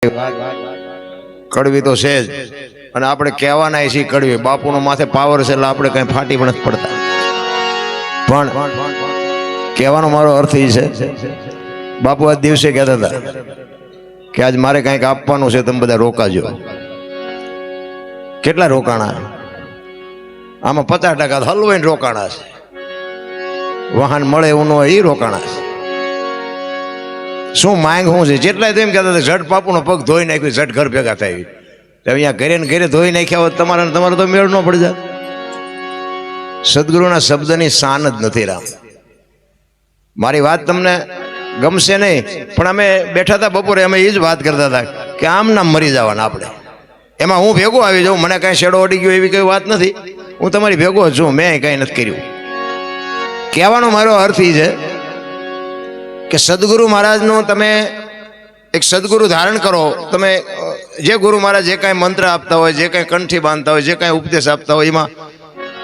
કડવી તો છે જ, અને આપણે કહેવાના છીએ કડવી. બાપુનો માથે પાવર છે એટલે આપણે કઈ ફાટી પણ નથી પડતા. પણ કહેવાનો મારો અર્થ એ છે, બાપુ આજ દિવસે કહેતા હતા કે આજ મારે કંઈક આપવાનું છે, તમે બધા રોકાજો. કેટલા રોકાણા? આમાં 50% હલવાઈને રોકાણા છે. વાહન મળે એવું ન હોય એ રોકાણા છે. શું માંગ શું છે? જેટલા તો એમ કહેતા હતા ઝટ બાપુનો પગ ધોઈ નાખ્યો, ઝટ ઘર ભેગા થાય. અહીંયા ઘરે ને ઘરે ધોઈ નાખ્યા હોત તમારે તો મેળ ન પડી જાય. સદગુરુના શબ્દની શાન જ નથી રામ. મારી વાત તમને ગમશે નહીં, પણ અમે બેઠા હતા બપોરે, અમે એ જ વાત કરતા હતા કે આમ નામ મરી જવાના આપણે. એમાં હું ભેગો આવી જાઉં, મને કાંઈ શેડો અડી ગયો એવી કઈ વાત નથી. હું તમારી ભેગો છું, મેં કાંઈ નથી કર્યું. કહેવાનો મારો અર્થ એ છે કે સદગુરુ મહારાજનું તમે એક સદગુરુ ધારણ કરો. તમે જે ગુરુ મહારાજ જે કાંઈ મંત્ર આપતા હોય, જે કાંઈ કંઠી બાંધતા હોય, જે કાંઈ ઉપદેશ આપતા હોય, એમાં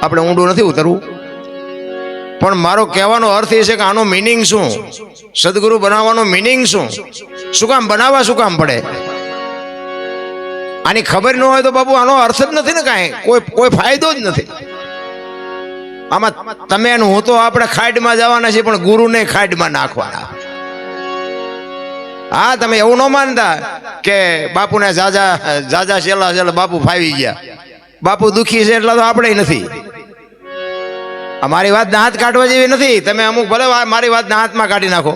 આપણે ઊંડું નથી ઉતરવું. પણ મારો કહેવાનો અર્થ એ છે કે આનો મિનિંગ શું? સદગુરુ બનાવવાનો મિનિંગ શું? શું કામ બનાવવા, શું કામ પડે? આની ખબર ન હોય તો બાબુ આનો અર્થ જ નથી ને કાંઈ, કોઈ ફાયદો જ નથી આમાં. તમે હું તો આપણે ખાડમાં જવાના છીએ, પણ ગુરુને ખાડમાં નાખવાના. હા, તમે એવું ન માનતા કે બાપુને જાજા છેલ્લા બાપુ ફાવી ગયા, બાપુ દુખી છે એટલા તો આપણે નથી. મારી વાત દાંત કાઢવા જેવી નથી. તમે અમુક ભલે મારી વાત દાંતમાં કાઢી નાખો,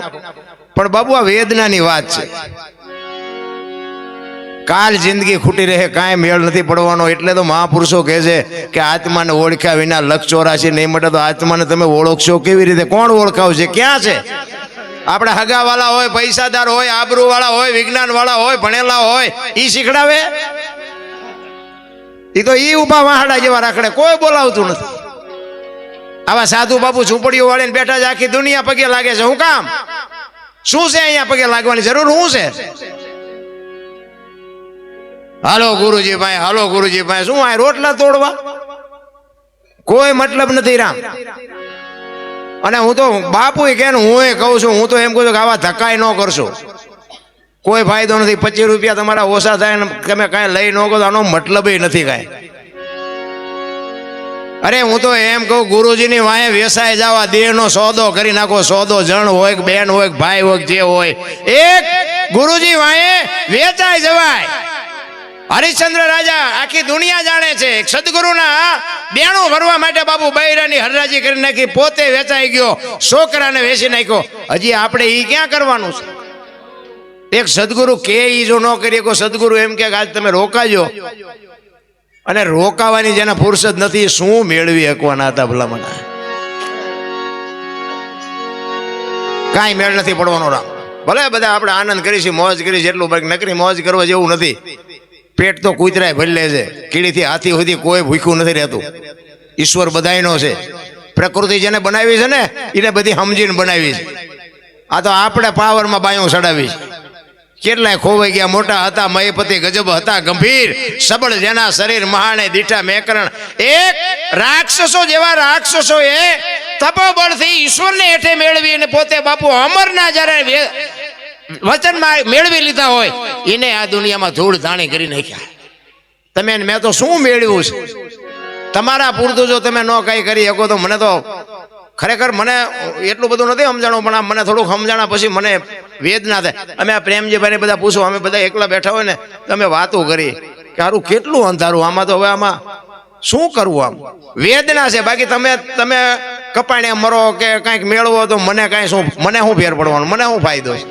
પણ બાબુ આ વેદનાની વાત છે. કાલ જિંદગી ખૂટી રહે, કાંઈ મેળ નથી પડવાનો. એટલે તો મહાપુરુષો કહે છે કે આત્માને ઓળખ્યા વિના 184 નહીં મળે. તો આત્માને તમે ઓળખશો કેવી રીતે? કોણ ઓળખાવશે? ક્યાં છે? આપણે હગાવાળા હોય, પૈસાદાર હોય, આબરૂવાળા હોય, વિજ્ઞાનવાળા હોય, ભણેલા હોય, ઈ શીખડાવે? ઈ તો ઈ ઉભા વાહડા જેવા રાખડે, કોઈ બોલાવતું નથી. આવા સાધુ બાપુ ઝૂંપડીઓ વાળીને બેઠા છે, આખી દુનિયા પગે લાગે છે. શું કામ? શું છે અહીંયા પગે લાગવાની જરૂર શું છે? હાલો ગુરુજી ભાઈ, હાલો ગુરુજી ભાઈ. શું આ રોટલા તોડવા? કોઈ મતલબ નથી રામ. અને હું તો બાપુ કે હું કહું છું, હું તો એમ કહું છું કે આવા ધક્કાય ન કરશો, કોઈ ફાયદો નથી. 25 રૂપિયા તમારા ઓછા થાય ને તમે કાંઈ લઈ ન કરો, આનો મતલબ નથી કાંઈ. અરે હું તો એમ કહું, ગુરુજીની વાંહે વેસાઈ જવા, દેહનો સોદો કરી નાખો. સોદો જણ હોય કે બેન હોય કે ભાઈ હોય જે હોય, એક ગુરુજી વાંહે વેચાઈ જવાય. હરિશ્ચંદ્ર રાજા આખી દુનિયા જાણે છે, સદગુરુના બેણું ભરવા માટે બાપુ બૈરાની હરરાજી કરી નાખી, પોતે વેચાઈ ગયો, છોકરાને વેચી નાખ્યો. હજી આપણે ઈ ક્યાં કરવાનું છે? એક સદગુરુ કે ઈ જો ન કરીએ, કોઈ સદગુરુ એમ કે આજ તમે રોકાજો, અને રોકાવાની જેને ફુરસદ નથી, શું મેળવી શકવાના હતા ભલામણ? કાંઈ મેળ નથી પડવાનો રામ. ભલે બધા આપણે આનંદ કરીશું, મોજ કરીશું, એટલું બાકી નકરી મોજ કરવા જેવું નથી. પેટ તો કૂતરાય ભરી લે છે. કીડીથી હાથી સુધી કોઈ ભૂખ્યું નથી રહેતું. ઈશ્વર બધાયનો છે. પ્રકૃતિ જેને બનાવી છે ને, એને બધી સમજીને બનાવી છે. આ તો આપણે પાવરમાં બાયું ચડાવી છે. કેટલાય ખોવાઈ ગયા. મોટા હતા મયપતિ, ગજબ હતા ગંભીર, સબળ જેના શરીર મહાણે દીઠા મેકરણ. એક રાક્ષસો જેવા રાક્ષસો એ તપોબળથી ઈશ્વરને હેઠે મેળવી, અને પોતે બાપુ અમરના જ્યારે વચનમાં મેળવી લીધા હોય, એને આ દુનિયામાં ધૂળ ધાણી કરી નાખ્યા. તમે મેં તો શું મેળવ્યું છે? તમારા પૂરતું જો તમે ન કઈ કરી શકો તો મને તો ખરેખર મને એટલું બધું નથી સમજાણું, પણ મને થોડુંક સમજાણા પછી મને વેદના થાય. અમે આ પ્રેમજીભાઈને બધા પૂછો, અમે બધા એકલા બેઠા હોય ને, તમે વાતો કરી કે સારું કેટલું અંધારું આમાં, તો હવે આમાં શું કરવું? આમ વેદના છે. બાકી તમે કપાણે મરો કે કાંઈક મેળવો તો મને કાંઈ શું, મને શું ફેર પડવાનું, મને શું ફાયદો છે?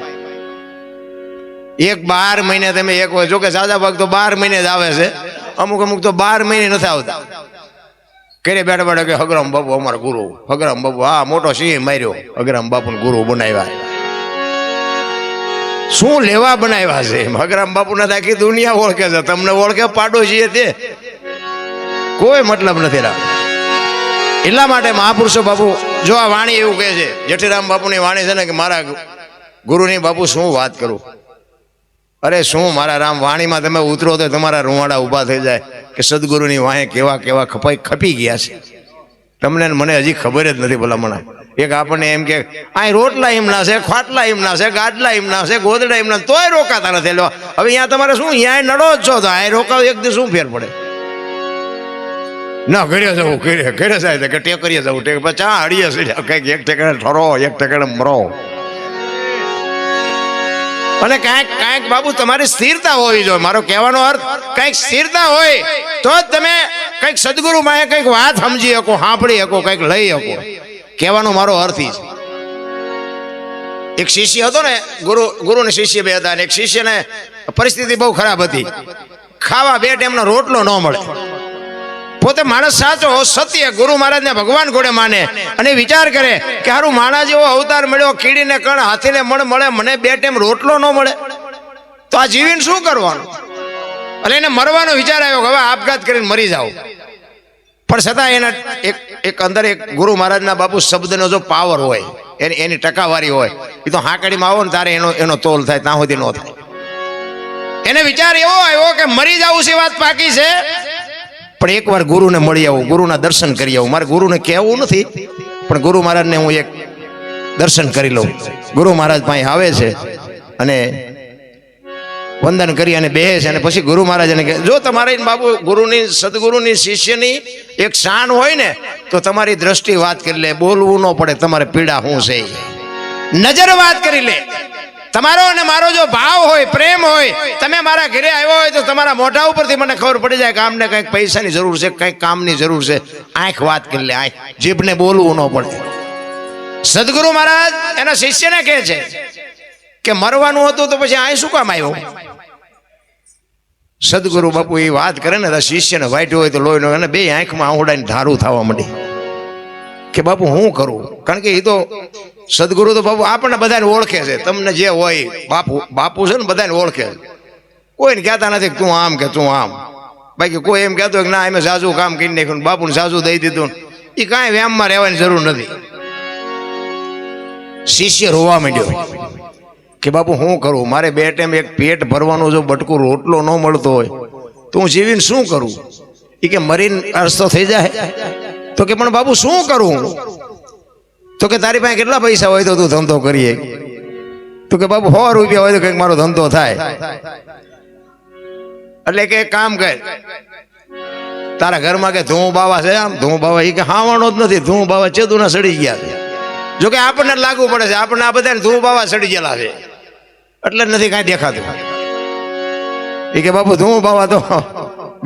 એક 12 મહિને તમે એક હોય, જો કે સાજા ભાગ તો 12 મહિને જ આવે છે, અમુક તો 12 મહિને નથી આવતા. ઘરે બેઠા બેઠા કે હગરામ બાપુ અમારા ગુરુ, હગરામ બાપુ હા મોટો સિંહ માર્યો, હગરામ બાપુને ગુરુ બનાવ્યા. શું લેવા બનાવ્યા છે? હગરામ બાપુ ને આખી દુનિયા ઓળખે છે. તમને ઓળખે પાડોશી તે કોઈ મતલબ નથી રામ. એટલા માટે મહાપુરુષો બાપુ જો આ વાણી એવું કહે છે, જેઠીરામ બાપુની વાણી છે ને, કે મારા ગુરુની બાપુ શું વાત કરું. અરે શું મારા રામ, વાણીમાં તમે ઉતરો તો તમારા રૂવાડા ઊભા થઈ જાય કે સદગુરુની વાંહે કેવા કેવા ખપી ગયા છે. તમને મને હજી ખબર જ નથી ભલામણ. એક આપણને એમ કે આ રોટલા એમના છે, ખાટલા એમના છે, ગાડલા એમના છે, ગોદડા એમના, તોય રોકાતા નથી. હવે અહીંયા તમારે શું, અહીંયા નડો જ છો તો આ રોકાવ એક દિવસ શું ફેર પડે? ના ઘરે જવું, ઘરે જાય કે ટેકરીએ જવું, ચા હળીએ કંઈક એક ઠેકાણે ઠરો, એક ઠેકાણે મરો. અને કાંઈક બાબુ તમારી સ્થિરતા હોવી જોઈએ. મારો કહેવાનો અર્થ કંઈક સ્થિરતા હોય તો જ તમે કંઈક સદગુરુ માં કંઈક વાત સમજી શકો, સાંભળી શકો, કંઈક લઈ શકો. કહેવાનો મારો અર્થ એ છે. એક શિષ્ય હતો ને, ગુરુ ને શિષ્ય બે હતા. એક શિષ્યને પરિસ્થિતિ બહુ ખરાબ હતી, ખાવા 2 ટાઈમનો રોટલો ન મળે. પોતે માણસ સાચો, સત્ય, ગુરુ મહારાજને ભગવાન ઘોડે માને અને વિચાર કરે કે હારું માણા જેવો અવતાર મળ્યો, કીડીને કણ હાથીને મણ મળે, મને 2 ટાઈમ રોટલો ન મળે તો આ જીવીને શું કરવાનું? એટલે એને મરવાનો વિચાર આવ્યો કે હવે આપઘાત કરીને મરી જાવ. પણ છતાં એના એક અંદર એક ગુરુ મહારાજના બાપુ શબ્દનો જો પાવર હોય, એની ટકાવારી હોય, એ તો હાકડીમાં આવો ને તારે એનો તોલ થાય, ત્યાં સુધી ન થાય. એને વિચાર એવો આવ્યો કે મરી જવું છે વાત પાકી છે, પણ એકવાર ગુરુને મળી આવું, ગુરુના દર્શન કરી આવું. મારે ગુરુને કહેવું નથી, પણ ગુરુ મહારાજને હું એક દર્શન કરી લઉં. ગુરુ મહારાજ પાસે આવે છે અને વંદન કરી અને બેસે છે. અને પછી ગુરુ મહારાજ એને કહે, જો તમારે બાબુ ગુરુની, સદગુરુની, શિષ્યની એક શાન હોય ને તો તમારી દ્રષ્ટિ વાત કરી લે, બોલવું ન પડે, તમારે પીડા શું છે નજર વાત કરી લે. તમારો અને મારો જો ભાવ હોય, પ્રેમ હોય, તમે મારા ઘરે આવ્યો હોય તો તમારા મોઢા ઉપરથી મને ખબર પડી જાય કે આમને કંઈક પૈસાની જરૂર છે, કંઈક કામની જરૂર છે. આંખ વાત કરી લે, આંખ, જીભને બોલવું ન પડે. સદગુરુ મહારાજ એના શિષ્યને કહે છે કે મરવાનું હતું તો પછી આ શું કામ આવ્યો? સદગુરુ બાપુ એ વાત કરે ને તો શિષ્યને વાટ્યો હોય તો લોહી નો, અને 2 આંખમાં આંવડાને ધારું થવા માંડી કે બાપુ હું કરું? કારણ કે એ તો સદગુરુ તો બાપુ આપણને બધાને ઓળખે છે. તમને જે હોય બાપુ છે ને બધાને ઓળખે છે. કોઈને કહેતા નથી કે તું આમ કે તું આમ. બાકી કોઈ એમ કહેતો કે ના એમ સાજુ કામ કરી નાખ્યું, બાપુને સાજુ દઈ દીધું, એ કાંઈ વ્યામમાં રહેવાની જરૂર નથી. શિષ્ય રોવા માંડ્યો કે બાપુ હું કરું? મારે 2 ટાઈમ એક પેટ ભરવાનો જો બટકું રોટલો ન મળતો હોય તો હું જીવીને શું કરું? એ કે મરીને અરસ્તો થઈ જાય. તો કે પણ બાપુ શું કરું? તો કે તારી પાસે કેટલા પૈસા હોય તો તું ધંધો કરીએ? તો કે બાપુ 100 રૂપિયા હોય તો કંઈક મારો ધંધો થાય. એટલે કે એક કામ કર, તારા ઘરમાં કે ધૂમ બાવા છે, આમ ધૂમ બાવા, એ કે હાવાનો જ નથી, ધૂમ બાવા ચેદુના સડી ગયા છે. જો કે આપણને લાગુ પડે છે, આપણને આ બધાને ધૂમ બાવા સડી ગયેલા છે એટલે નથી કાંઈ દેખાતું. એ કે બાપુ ધૂમ બાવા તો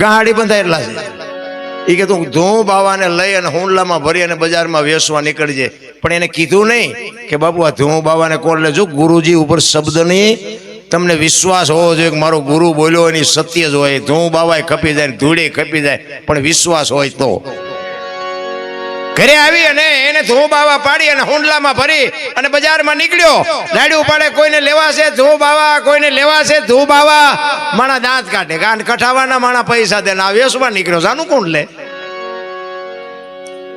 ગાડી બંધાયેલા છે. એ કે તું ધૂમ બાવાને લઈ અને હુંડલામાં ભરી અને બજારમાં વેચવા નીકળજે. પણ એને કીધું નહીં કે બાપુ આ ધૂમ બાવાને કોણ લેજો? ગુરુજી ઉપર શબ્દની તમને વિશ્વાસ હોવો જોઈએ કે મારો ગુરુ બોલ્યો એની સત્ય જ હોય. ધૂમ બાવાય ખપી જાય, ધૂળે ખપી જાય, પણ વિશ્વાસ હોય તો. ઘરે આવી અને એને ધૂમ બાવા પાડી અને હુંડલામાં ભરી અને બજારમાં નીકળ્યો. લાડ્યું પાડે, કોઈને લેવા છે ધૂમ બાવા, કોઈને લેવા છે ધૂમ બાવા. માણા દાંત કાઢે, કાન કઠાવાના માણા પૈસા દે, ના વેસવા નીકળ્યો, જાનું કોણ લે?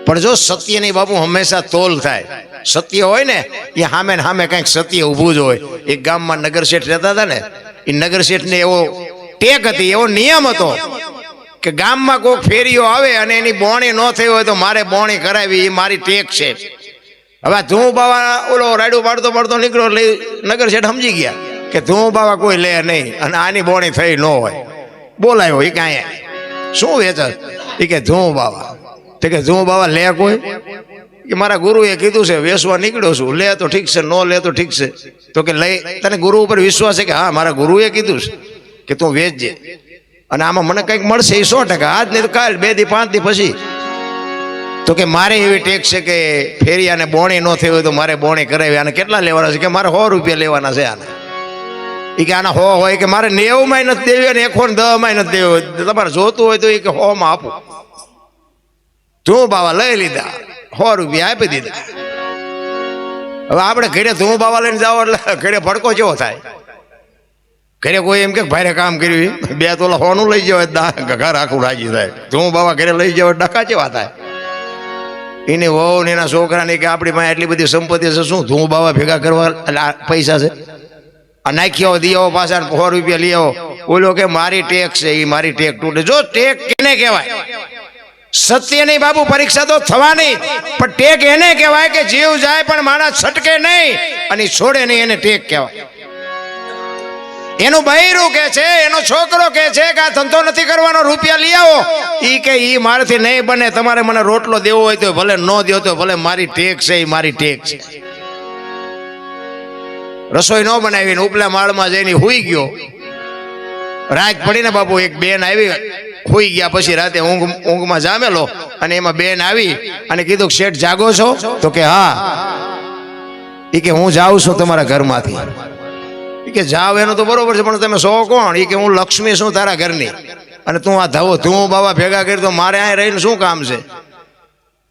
પણ જો સત્યની બાબુ હંમેશા તોલ થાય. સત્ય હોય ને એ સામે ને સામે કંઈક સત્ય ઊભું જ હોય. એક ગામમાં નગર શેઠ રહેતા હતા ને, એ નગર શેઠને એવો ટેક હતી, એવો નિયમ હતો કે ગામમાં કોઈક ફેરીઓ આવે અને એની બોણી ન થઈ હોય તો મારે બોણી કરાવી, એ મારી ટેક છે. હવે ધૂમ બાવા ઓલો રાડું પાડતો પાડતો નીકળ્યો એટલે નગર શેઠ સમજી ગયા કે ધૂમ બાવા કોઈ લે નહીં અને આની બોણી થઈ ન હોય. બોલાયો એ કાંઈ શું વેચ? એ કે ધૂમ બાવા. તો કે ધૂમ બાવા લે કોઈ? કે મારા ગુરુએ કીધું છે, વેચવા નીકળ્યો છું, લે તો ઠીક છે, ન લે તો ઠીક છે. તો કે લઈ, તને ગુરુ ઉપર વિશ્વાસ છે? કે હા, મારા ગુરુએ કીધું છે કે તું વેચજે અને આમાં મને કંઈક મળશે 100%, આજ નહીં તો કાલ, 2 દી 5 દી પછી. તો કે મારે એવી ટેક છે કે ફેરિયાને બોણી ન થઈ હોય તો મારે બોણી કરાવી. આને કેટલા લેવાના છે? કે મારે 100 રૂપિયા લેવાના છે આને. એ કે આના 100 હોય કે મારે 90 માં નથી દેવી અને 110 માં નથી દેવી. તમારે જોતું હોય તો એ કે 100 માં આપું. ધૂમ બાવા લઈ લીધા, 100 રૂપિયા આપી દીધા. હવે આપણે ઘરે ધૂમ બાવા લઈને જાઓ એટલે ઘરે ભડકો કેવો થાય? ઘરે કોઈ એમ કે ભારે કામ કર્યું, 2 તોલા હોનું લઈ જવાય, ઘર આખું લાગી જાય. ધૂમ બાવા ઘરે લઈ જવાય, ડખા કેવા થાય? એની વહુ ને એના છોકરાને કે આપણી પાસે એટલી બધી સંપત્તિ છે, શું ધૂમ બાવા ભેગા કરવા પૈસા છે? આ નાખી આવો, દી આવો, પાછા 100 રૂપિયા લઈ આવો. બોલો કે મારી ટેક છે, એ મારી ટેક તૂટે. જો ટેક કેને કહેવાય? સત્યની બાબુ પરીક્ષા તો થવાની, પણ ટેક એને કહેવાય કે જીવ જાય પણ માણસ છટકે નહીં અને છોડે નહીં, એને ટેક કહેવાય. એનું બૈરું કે છે, એનો છોકરો કે છે કે આ ધંધો નથી કરવાનો, રૂપિયા લઈ આવો, ઈ કે ઈ મારાથી નહીં બને, તમારે મને રોટલો દેવો હોય તો ભલે, ન દેવો તો ભલે, મારી ટેક છે, એ મારી ટેક છે. રસોઈ ન બનાવીને ઉપલા માળમાં જઈને હુઈ ગયો. રાત પડીને બાપુ એક બેન આવી, હુઈ ગયા પછી રાતે ઊંઘમાં જામેલો, અને એમાં બેન આવી અને કીધું શેઠ જાગો છો? તો કે હા. એ કે હું જાઉં છું તમારા ઘરમાંથી. એ કે જાવ એનું તો બરોબર છે, પણ તમે સો કોણ? એ કે હું લક્ષ્મી છું તારા ઘરની, અને તું આ ધવો તું બાબા ભેગા કરી તો મારે અહીં રહીને શું કામ છે?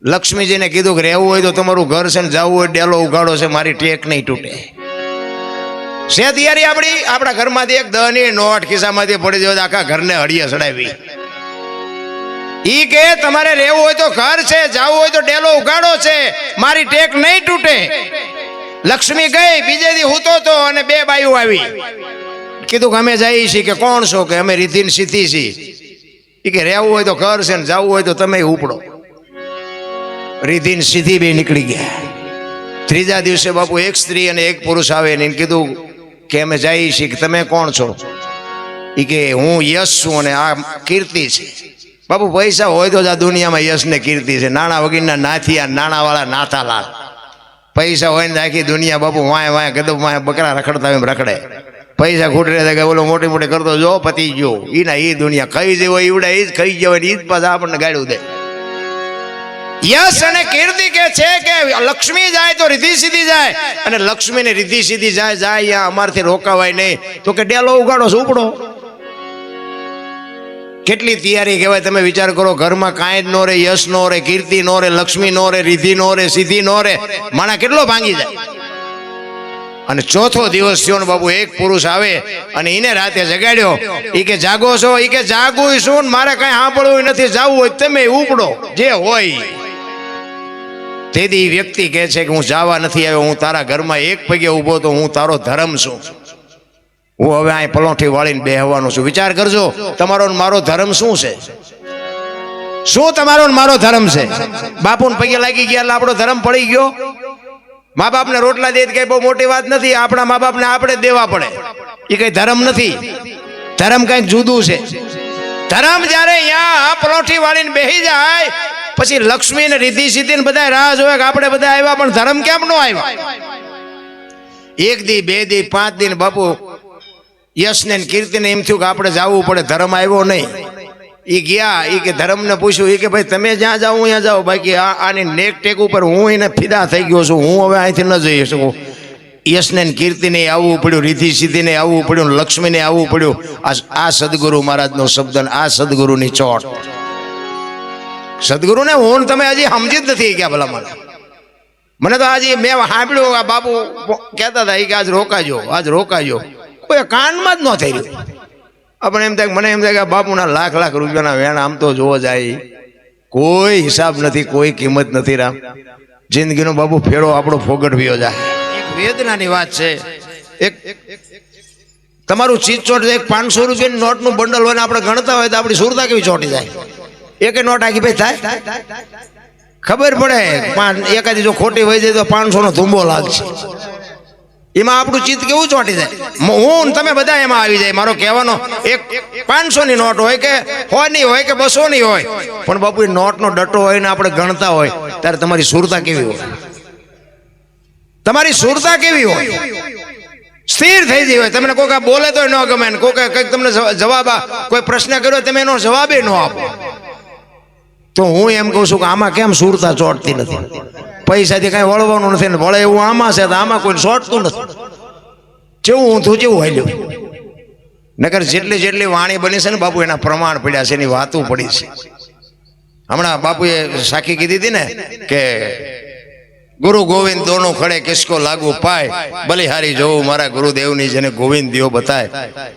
લક્ષ્મીજીને કીધું કે રહેવું હોય તો તમારું ઘર છે, ને જવું હોય ડેલો ઉગાડો છે, મારી ટેક નહીં તૂટે. છે તૈયારી આપણી? આપણા ઘરમાંથી એક 10 ની નોટ ખિસ્સામાંથી પડી જાય, આખા ઘરને હળિયા ચડાવી. ઈ કે તમારે રહેવું હોય તો ઘર છે, જવું હોય તો ડેલો ઉગાડો છે, મારી ટેક નહીં તૂટે. લક્ષ્મી ગઈ, બીજે દી હૂતો તો, અને 2 બાયું આવી. કીધું કે અમે જઈએ છીએ. કે કોણ છો? કે અમે રીધિન સીધી છીએ. ઈ કે રહેવું હોય તો ઘર છે, ને જવું હોય તો તમે ઉપડો. રીધિન સીધી બે નીકળી ગયા. ત્રીજા દિવસે બાપુ એક સ્ત્રી અને એક પુરુષ આવે ને કીધું કે અમે જઈએ છીએ. કે તમે કોણ છો? ઈ કે હું યશ છું અને આ કીર્તિ છે. બાપુ પૈસા હોય તો જ આ દુનિયામાં યશ ને કીર્તિ છે. નાણા વગરના નાથિયા, નાણા વાળા નાથાલાલ. પૈસા હોય ને આખી દુનિયા બાપુ વાય વાય ગદબ વાય બકરા રખડતા એમ રખડે. પૈસા ખૂટે કે બોલો મોટી મોટી કરતો જો પતી ગયો. ઈના ઈ દુનિયા ખાઈ જેવો ઈવડા ઈ જ ખાઈ જવાય, ઈ જ પાછા આપણને ગાડ્યું દે. યશ અને કીર્તિ કે છે કે લક્ષ્મી જાય તો રીધિ સીધી જાય, અને લક્ષ્મી ને રીધિ સીધી જાય અહીંયા અમારથી રોકાવાય નહીં. તો કે ડેલો ઉગાડો છો, ઉપડો. કેટલી તૈયારી કહેવાય. તમે વિચાર કરો, ઘરમાં કાંઈ જ નો રે, યશ નો રે, કીર્તિ નો રે, લક્ષ્મી નો રે, રીધિ નો રે, સીધી નો રે, માણા કેટલો ભાંગી જાય. અને ચોથો દિવસ થયો ને બાબુ એક પુરુષ આવે અને એને રાતે જગાડ્યો. ઈ કે જાગો છો? ઈ કે જાગું શું, મારે કઈ સાંભળવું નથી, જાવું હોય તમે ઉપડો, જે હોય. તેથી વ્યક્તિ કહે છે કે હું જાવા નથી આવ્યો, હું તારા ઘરમાં એક પગે ઊભો તો હું તારો ધર્મ છું. હું હવે અહીં પલોઠી વાળીને બેહવાનો છું. વિચાર કરજો, તમારો મારો ધર્મ શું છે? શું તમારો મારો ધર્મ છે? બાપુને પગે લાગી ગયા એટલે આપણો ધર્મ પડી ગયો? મા બાપને રોટલા દે કઈ બહુ મોટી વાત નથી. આપણા મા બાપને આપણે દેવા પડે, એ કઈ ધર્મ નથી. ધર્મ કઈક જુદું છે. ધર્મ જયારે અહીંયા પલોઠી વાળીને બેહી જાય પછી લક્ષ્મી ને રીધિ સીધી ને બધા રાહ જોવે કે આપણે બધા આવ્યા, પણ ધર્મ કેમ નો આવ્યા? 1 દી 2 દી 5 દિન બાપુ યશ ને કીર્તિ ને એમ થયું કે આપણે જવું પડે, ધર્મ આવ્યો નહીં. એ ગયા. એ કે ધર્મ ને પૂછ્યું. એ કે ભાઈ તમે જ્યાં જાઓ ત્યાં જાઓ, બાકી આની નેક ટેક ઉપર હું એને ફિદા થઈ ગયો છું, હું હવે અહીંથી ન જઈ શકું. યશ ને કીર્તિ ને આવવું પડ્યું, રીધિ સીધી ને આવવું પડ્યું, લક્ષ્મી ને આવવું પડ્યું. આ સદગુરુ મહારાજ નો શબ્દ, આ સદગુરુની ચોટ. સદગુરુ ને હું તમે હજી સમજી જ નથી ગયા. ભલા મને તો આજે મેં સાંભળ્યું, આ બાપુ કહેતા હતા કે આજ રોકાજો, આજ રોકાજો. કોઈ કાનમાં જ ન થઈ રહ્યું. આપણે એમ થાય, મને એમ થાય કે બાપુના લાખ લાખ રૂપિયાના વેણ આમ તો જોવા જાય, કોઈ હિસાબ નથી, કોઈ કિંમત નથી. રામ જિંદગીનો બાપુ ફેરો આપણો ફોગટવ્યો જાય. એક વેદનાની વાત છે. એક તમારું ચીજ ચોટ, એક 500 રૂપિયાની નોટનું બંડલ હોય ને આપણે ગણતા હોય તો આપણી સુરતા કેવી ચોટી જાય. એક નોટ આખી ભાઈ થાય, ખબર પડે. એકાદી જો ખોટી હોય જાય તો 500 નો ધુંબો લાગશે. એમાં આપણું ચિત્ત કેવું ચોંટી જાય. હું તમે બધા એમાં આવી જાય. મારો કહેવાનો એક 500 ની નોટ હોય કે 100 ની હોય કે 200 ની હોય, પણ બાપુ એ નોટનો ડટો હોય ને આપણે ગણતા હોય ત્યારે તમારી સુરતા કેવી હોય? તમારી સુરતા કેવી હોય? સ્થિર થઈ જઈ હોય. તમને કોઈ બોલે તો ન ગમે, કોઈ કંઈક તમને જવાબ, કોઈ પ્રશ્ન કર્યો તમે એનો જવાબ ન આપો. તો હું એમ કહું છું કે આમાં કેમ સુરતા ચોટતી નથી? પૈસાથી કઈ વળવાનું નથી ને વળે એવું આમાં છે, તો આમાં કોઈ ચોટતું નથી. જેવું ઊંધું જેવું હાલ્યું. નકર જેટલી જેટલી વાણી બની છે ને બાપુ, એના પ્રમાણ પડ્યા છે, એની વાતો પડી છે. હમણાં બાપુએ સાખી કીધી હતી ને કે ગુરુ ગોવિંદ દોનો ખડે કિસકો લાગુ પાય, બલિહારી જોવું મારા ગુરુદેવની જેને ગોવિંદ દિયો બતાય.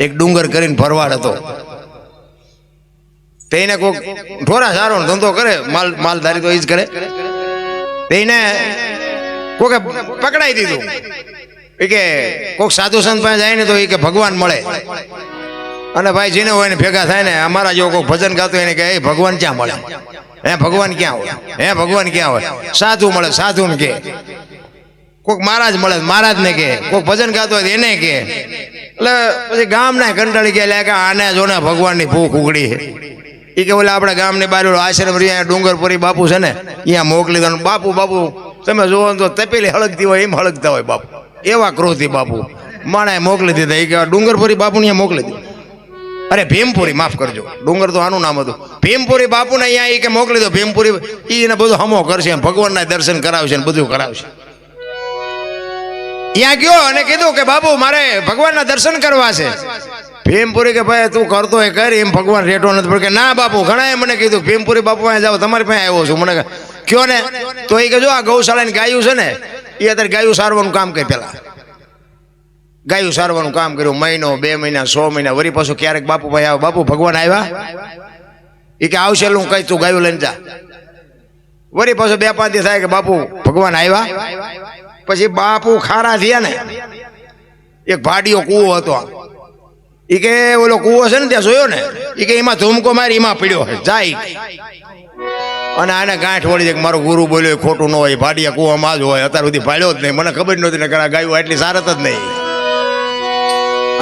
એક ડુંગર કરીને ભરવાડ હતો. તેને કોઈક ઢોરા સારો ધંધો કરે, માલધારી તો એ જ કરે. તેને કોકે પકડાઈ દીધું. એ કે કોઈક સાધુ સંત પાસે જાય ને તો એ કે ભગવાન મળે. અને ભાઈ જેને હોય ને ભેગા થાય ને અમારા જેવો કોઈ ભજન ગાતો એને કહે ભગવાન ક્યાં મળે, હે ભગવાન ક્યાં હોય, હે ભગવાન ક્યાં હોય, સાધુ મળે સાધુ ને કે, કોઈક મહારાજ મળે મહારાજ ને કે, કોઈક ભજન ગાતો હોય એને કે. એટલે પછી ગામના કંટાળી ગયા કે આને જો ને ભગવાનની ભૂખ ઉગડી છે. એ કે ઓલા આપણા ગામની બાજુ આશ્રમ રહ્યા ડુંગરપુરી બાપુ છે ને અહીંયા મોકલી દો. બાપુ બાપુ તમે જોવો તો તપેલી હળગતી હોય એમ હળગતા હોય બાપુ, એવા ક્રોધી બાપુ. માણાએ મોકલી દીધા. એ કે ડુંગરપુરી બાપુ ને મોકલી દીધું. અરે ભીમપુરી, માફ કરજો, ડુંગર તો આનું નામ હતું. ભીમપુરી બાપુ ને અહીંયા એ કે મોકલી દો. ભીમપુરી એને બધું હમો કરશે, ભગવાનના દર્શન કરાવશે ને બધું કરાવશે. ત્યાં ગયો અને કીધું કે બાપુ મારે ભગવાનના દર્શન કરવા છે. ભીમપુરી કે ભાઈ તું કરતો એ કર, એમ ભગવાન રેટો નથી. પણ કે ના બાપુ, ઘણા મને કીધું ભીમપુરી બાપુ અહીંયા જાઓ, તમારી પાસે આવ્યો છું. મને કયો ને તો એ કે જો આ ગૌશાળાની ગાયું છે ને એ અત્યારે ગાયું સારવાનું કામ કરે. પેલા ગાયું સારવાનું કામ કર્યું, મહિનો 2 મહિના 6 મહિના, વળી પાછું ક્યારેક બાપુ ભાઈ આવે, બાપુ ભગવાન આવ્યા? એ કે આવશે હું કઈ તું ગાયું લઈને જા. વળી પાછું 2-5 દી થાય કે બાપુ ભગવાન આવ્યા. પછી બાપુ ખારા થયા ને, એક ભાડીયો કૂવો હતો. એ કે ઓલો કૂવો છે ને ત્યાં જોયો ને, એ કે એમાં ધૂમકો મારી એમાં પડ્યો જાય. અને આને ગાંઠ વળી જાય મારો ગુરુ બોલ્યો ખોટું ન હોય, ભાડિયા કૂવામાં જ હોય. અત્યાર સુધી ભાડ્યો જ નહીં, મને ખબર નહોતી ને કરા ગાયું એટલી સારત જ નહીં.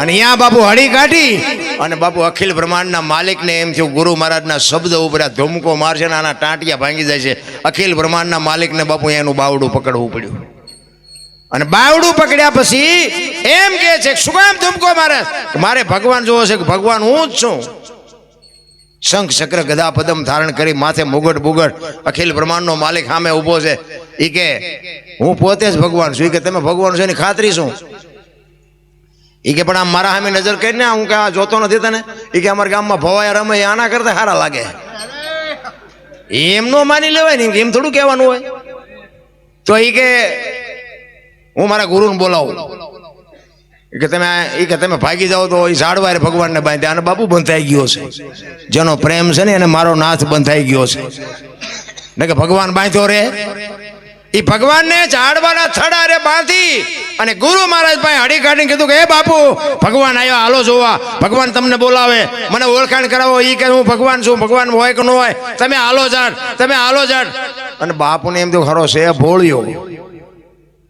અને અહીંયા બાપુ હળી કાઢી અને બાપુ અખિલ બ્રહ્માંડના માલિકને એમ થયું ગુરુ મહારાજના શબ્દ ઉપર આ ધૂમકો મારશે ને આના ટાંટિયા ભાંગી જાય છે. અખિલ બ્રહ્માંડના માલિકને બાપુ એનું બાવડું પકડવું પડ્યું. અને બાવડું પકડ્યા પછી એમ કે છે શું કામ ધૂમકો મારે? મારે ભગવાન જોવો છે કે ભગવાન હું જ છું. શંખ ચક્ર ગદા પદમ ધારણ કરી માથે મુગટ બુગટ અખિલ બ્રહ્માંડનો માલિક સામે ઊભો છે. એ કે હું પોતે જ ભગવાન છું. એ કે તમે ભગવાન છો એની ખાતરી શું? એ કે પણ આમ મારા સામે નજર કરીને હું કે જોતો નથી તને? એ કે અમારા ગામમાં ભવાયા રમે આના કરતા સારા લાગે. એમ નો માની લેવાય ને, એમ થોડું કહેવાનું હોય. તો એ કે હું મારા ગુરુને બોલાવું. કે તમે ભાગી જાઓ તો એ ઝાડવારે ભગવાનને બાંધે. અને બાપુ બંધાઈ ગયો છે, જેનો પ્રેમ છે ને એને મારો નાથ બંધાઈ ગયો છે ને કે ભગવાન બાંધ્યો રે. એ ભગવાનને ઝાડવાના થડા રે બાંધી અને ગુરુ મહારાજ પાસે હડી કાઢીને કીધું કે હે બાપુ ભગવાન આવ્યો, હાલો જોવા. ભગવાન તમને બોલાવે, મને ઓળખાણ કરાવો. એ કે હું ભગવાન છું, ભગવાન હોય કે ન હોય, તમે હાલો જાડ, તમે હાલો જાડ. અને બાપુને એમ તો ખરો છે ભોળ્યો,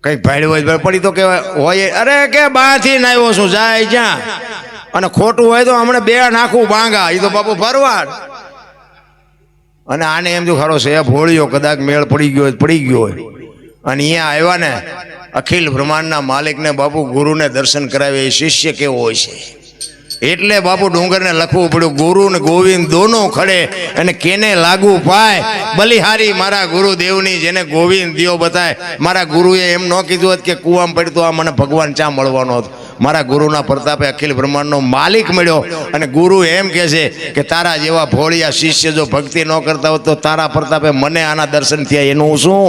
કઈ ભાડ્યું હોય પડી તો કે હોય. અરે કે બાથી આવ્યો છું, જાય જ્યાં. અને ખોટું હોય તો હમણાં 2 નાખું બાંગા. એ તો બાપુ ફરવાડ. અને આને એમ તો ખરો છે ભોળ્યો, કદાચ મેળ પડી ગયો હોય. અને અહીંયા આવ્યા ને અખિલ બ્રહ્માંડના માલિકને બાપુ ગુરુને દર્શન કરાવે. એ શિષ્ય કેવો હોય છે એટલે બાપુ ડુંગરને લખવું પડ્યું ગુરુ ને ગોવિંદ દોનો ખડે અને કેને લાગુ પાય. બલિહારી મારા ગુરુદેવની જેને ગોવિંદ દિયો બતાય. મારા ગુરુએ એમ ન કીધું હોત કે કુવામાં પડ્યું તો આ મને ભગવાન ચા મળવાનો હતો. મારા ગુરુના પ્રતાપે અખિલ બ્રહ્માંડનો માલિક મળ્યો. અને ગુરુ એમ કહે છે કે તારા જેવા ભોળિયા શિષ્ય જો ભક્તિ ન કરતા હોત તો તારા પ્રતાપે મને આના દર્શન થયા. એનું શું,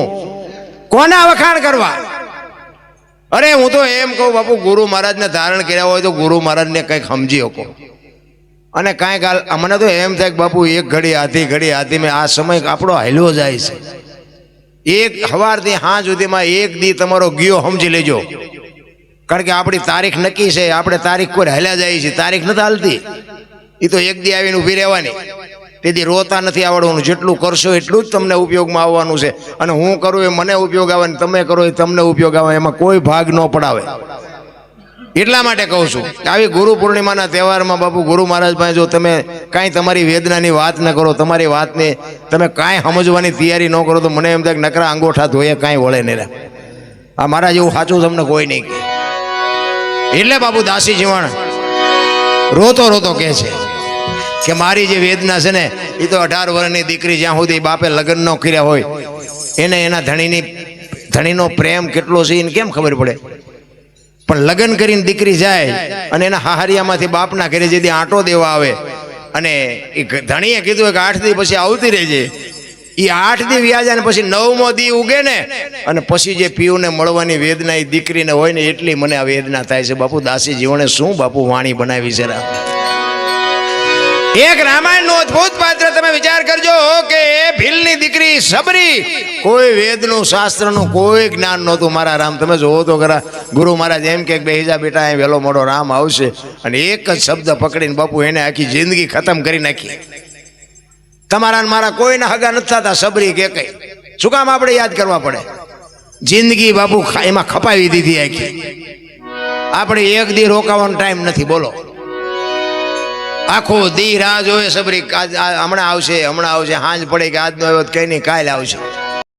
કોના વખાણ કરવા? અરે હું તો એમ કહું બાપુ ગુરુ મહારાજને ધારણ કર્યા હોય તો ગુરુ મહારાજને કંઈક સમજી શકો. અને કાંઈક મને તો એમ થાય કે બાપુ એક ઘડી હાથી મેં આ સમય આપણો હાલ્યો જાય છે. એક સવારથી સાંજ સુધીમાં એક દી તમારો ગયો સમજી લેજો. કારણ કે આપણી તારીખ નક્કી છે, આપણે તારીખ કોઈ હાલ્યા જાય છે, તારીખ નથી હાલતી. એ તો એક દી આવીને ઊભી રહેવાની. તેથી રોતા નથી આવડવાનું. જેટલું કરશો એટલું જ તમને ઉપયોગમાં આવવાનું છે. અને હું કરું એ મને ઉપયોગ આવે ને તમે કરો એ તમને ઉપયોગ આવે, એમાં કોઈ ભાગ ન પડાવે. એટલા માટે કહું છું આવી ગુરુ પૂર્ણિમાના તહેવારમાં બાપુ ગુરુ મહારાજ પાસે જો તમે કાંઈ તમારી વેદનાની વાત ન કરો, તમારી વાતને તમે કાંઈ સમજવાની તૈયારી ન કરો તો મને એમ થાય કે નકરા અંગોઠા ધોયે કાંઈ વળે નહીં. આ મારા જેવું સાચું તમને કોઈ નહીં કહે. એટલે બાપુ દાસી જીવણ રોતો કહે છે કે મારી જે વેદના છે ને એ તો 18 વર્ષની દીકરી જ્યાં સુધી બાપે લગ્ન ન કર્યા હોય એને એના ધણીનો પ્રેમ કેટલો છે એને કેમ ખબર પડે? પણ લગ્ન કરીને દીકરી જાય અને એના હાહરિયામાંથી બાપના ઘરે જેથી આંટો દેવા આવે અને એ ધણીએ કીધું કે 8 દી પછી આવતી રહેજે. એ 8 દી વ્યા જાય ને પછી 9મો દી ઉગે ને અને પછી જે પીયુને મળવાની વેદના એ દીકરીને હોય ને એટલી મને આ વેદના થાય છે. બાપુ દાસી જીવણે શું બાપુ વાણી બનાવી છે. એક રામાયણનું અદ્ભુત પાત્ર તમે વિચાર કરજો કે ભીલની દીકરી સબરી, કોઈ વેદનું શાસ્ત્રનું કોઈ જ્ઞાન નહોતું. મારા રામ તમે જોવો તો ખરા, ગુરુ મહારાજ એમ કે બેહીજા બેટા અહીં વહેલો મોડો રામ આવશે, અને એક જ શબ્દ પકડીને બાપુ એને આખી જિંદગી ખતમ કરી નાખી. તમારા ને મારા કોઈના હગા નથી થતા સબરી કે કઈ, શું કામ આપણે યાદ કરવા પડે? જિંદગી બાપુ એમાં ખપાવી દીધી આખી. આપણે એક દી રોકાવાનો ટાઈમ નથી. બોલો, આખો દી રાહ જોવે સબરી, હમણાં આવશે, હાંજ પડે કે આજનો આવ્યો કઈ નહીં કાલે આવશે.